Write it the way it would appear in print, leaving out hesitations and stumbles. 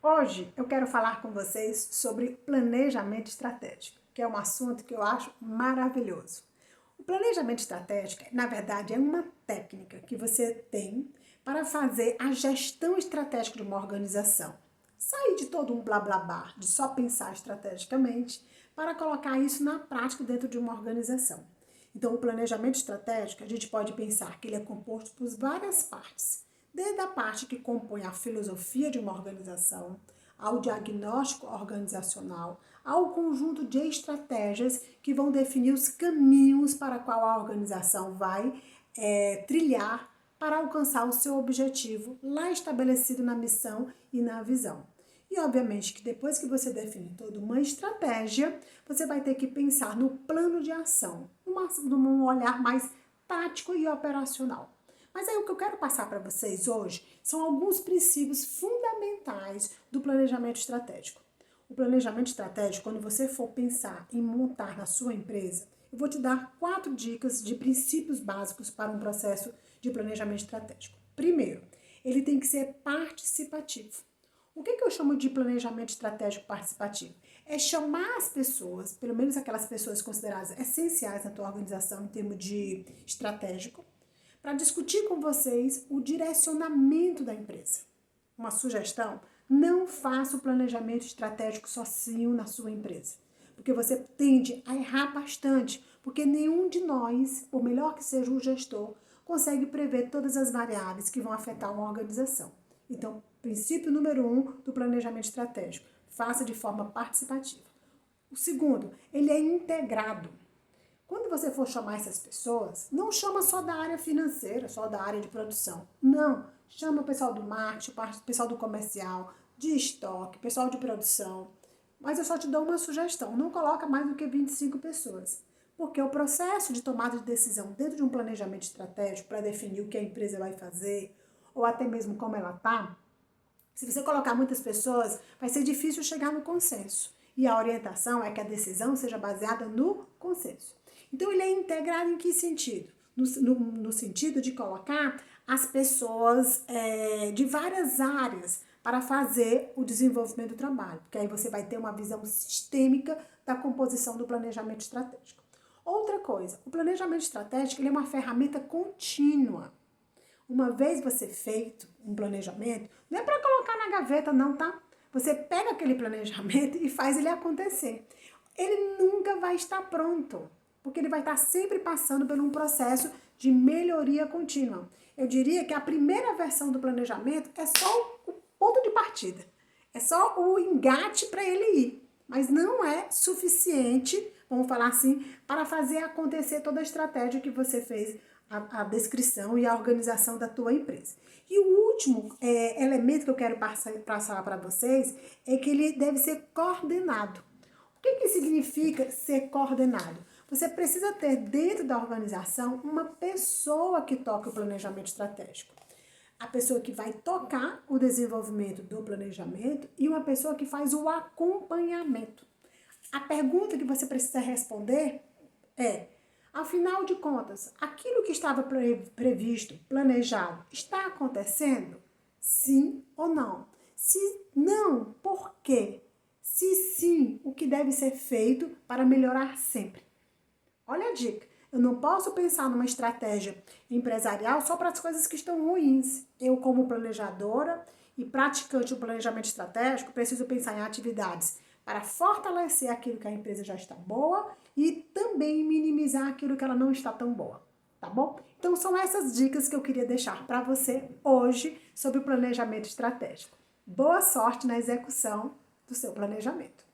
Hoje eu quero falar com vocês sobre planejamento estratégico, que é um assunto que eu acho maravilhoso. O planejamento estratégico, na verdade, é uma técnica que você tem para fazer a gestão estratégica de uma organização. Sair de todo um blá blá blá, de só pensar estrategicamente, para colocar isso na prática dentro de uma organização. Então, o planejamento estratégico, a gente pode pensar que ele é composto por várias partes. Desde a parte que compõe a filosofia de uma organização, ao diagnóstico organizacional, ao conjunto de estratégias que vão definir os caminhos para qual a organização vai trilhar para alcançar o seu objetivo lá estabelecido na missão e na visão. E obviamente que depois que você define toda uma estratégia, você vai ter que pensar no plano de ação, num olhar mais tático e operacional. Mas aí o que eu quero passar para vocês hoje são alguns princípios fundamentais do planejamento estratégico. O planejamento estratégico, quando você for pensar em montar na sua empresa, eu vou te dar 4 dicas de princípios básicos para um processo de planejamento estratégico. Primeiro, ele tem que ser participativo. O que eu chamo de planejamento estratégico participativo? É chamar as pessoas, pelo menos aquelas pessoas consideradas essenciais na tua organização em termos de estratégico, para discutir com vocês o direcionamento da empresa. Uma sugestão: não faça o planejamento estratégico sozinho na sua empresa, porque você tende a errar bastante, porque nenhum de nós, por melhor que seja o gestor, consegue prever todas as variáveis que vão afetar uma organização. Então, princípio número 1 do planejamento estratégico: faça de forma participativa. O segundo, ele é integrado. Quando você for chamar essas pessoas, não chama só da área financeira, só da área de produção. Não, chama o pessoal do marketing, o pessoal do comercial, de estoque, pessoal de produção. Mas eu só te dou uma sugestão: não coloca mais do que 25 pessoas. Porque o processo de tomada de decisão dentro de um planejamento estratégico para definir o que a empresa vai fazer, ou até mesmo como ela está, se você colocar muitas pessoas, vai ser difícil chegar no consenso. E a orientação é que a decisão seja baseada no consenso. Então, ele é integrado em que sentido? No sentido de colocar as pessoas de várias áreas para fazer o desenvolvimento do trabalho, porque aí você vai ter uma visão sistêmica da composição do planejamento estratégico. Outra coisa, o planejamento estratégico ele é uma ferramenta contínua. Uma vez você feito um planejamento, não é para colocar na gaveta não, tá? Você pega aquele planejamento e faz ele acontecer. Ele nunca vai estar pronto, porque ele vai estar sempre passando por um processo de melhoria contínua. Eu diria que a primeira versão do planejamento é só o ponto de partida. É só o engate para ele ir. Mas não é suficiente, vamos falar assim, para fazer acontecer toda a estratégia que você fez, a descrição e a organização da tua empresa. E o último elemento que eu quero passar para vocês é que ele deve ser coordenado. O que significa ser coordenado? Você precisa ter dentro da organização uma pessoa que toca o planejamento estratégico. A pessoa que vai tocar o desenvolvimento do planejamento e uma pessoa que faz o acompanhamento. A pergunta que você precisa responder é: afinal de contas, aquilo que estava previsto, planejado, está acontecendo? Sim ou não? Se não, por quê? Se sim, o que deve ser feito para melhorar sempre? Olha a dica. Eu não posso pensar numa estratégia empresarial só para as coisas que estão ruins. Eu, como planejadora e praticante do planejamento estratégico, preciso pensar em atividades para fortalecer aquilo que a empresa já está boa e também minimizar aquilo que ela não está tão boa, tá bom? Então são essas dicas que eu queria deixar para você hoje sobre o planejamento estratégico. Boa sorte na execução do seu planejamento.